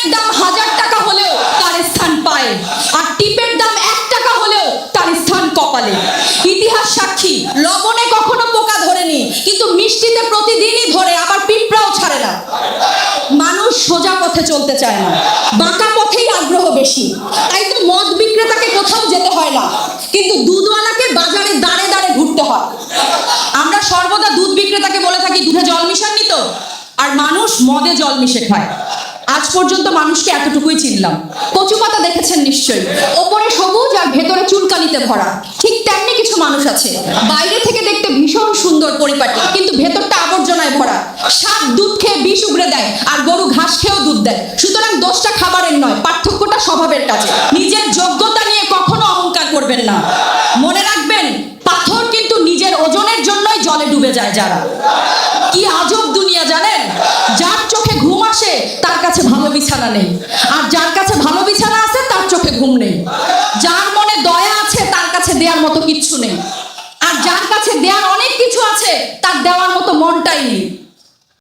টিনের দাম 1000 টাকা হলেও তার স্থান পায়ে, আর টিপের দাম 1 টাকা হলেও তার স্থান কপালে। ইতিহাস সাক্ষী, লবণে কখনো পোকা ধরেনি, কিন্তু মিষ্টিতে প্রতিদিনই ধরে, আবার পিঁপড়াও ছাড়ে না। মানুষ সোজা পথে চলতে চায় না, বাঁকা পথেই আগ্রহ বেশি। তাই তো মদ বিক্রেতাকে কোথাও যেতে হয় না, কিন্তু দুধওয়ালাকে বাজারে দাঁড়ে দাঁড়ে ঘুরতে হয়। আমরা সর্বদা দুধ বিক্রেতাকে বলে থাকি দুধে জল মিশাননি তো, আর মানুষ মদে জল মিশে খায়। আজ পর্যন্ত মানুষকে এতটুকুই চিনলাম। কচু পাতা দেখেছেন নিশ্চয়ই, ওপরে সবুজ আর ভেতরে চুলকানিতে ভরা। ঠিক তেমনি কিছু মানুষ আছে, বাইরে থেকে দেখতে ভীষণ সুন্দর পরিপাটি, কিন্তু ভেতরটা আবর্জনায় ভরা। সাপ দুধ খেয়ে বিষ উগড়ে দেয়, আর গরু ঘাস খেয়েও দুধ দেয়। সুতরাং দোষটা খাবারের নয়, পার্থক্যটা স্বভাবের কাছে। নিজের যোগ্যতা নিয়ে কখনো অহংকার করবেন না। মনে রাখবেন, পাথর কিন্তু নিজের ওজনের জন্যই জলে ডুবে যায়। যারা, কি আজব দুনিয়া জানেন? যার চোখে ঘুম আসে তার কাছে ভালো বিছানা নেই, আর যার কাছে ভালো বিছানা আছে তার চোখে ঘুম নেই। যার মনে দয়া আছে তার কাছে দেওয়ার মতো কিচ্ছু নেই, আর যার কাছে দেওয়ার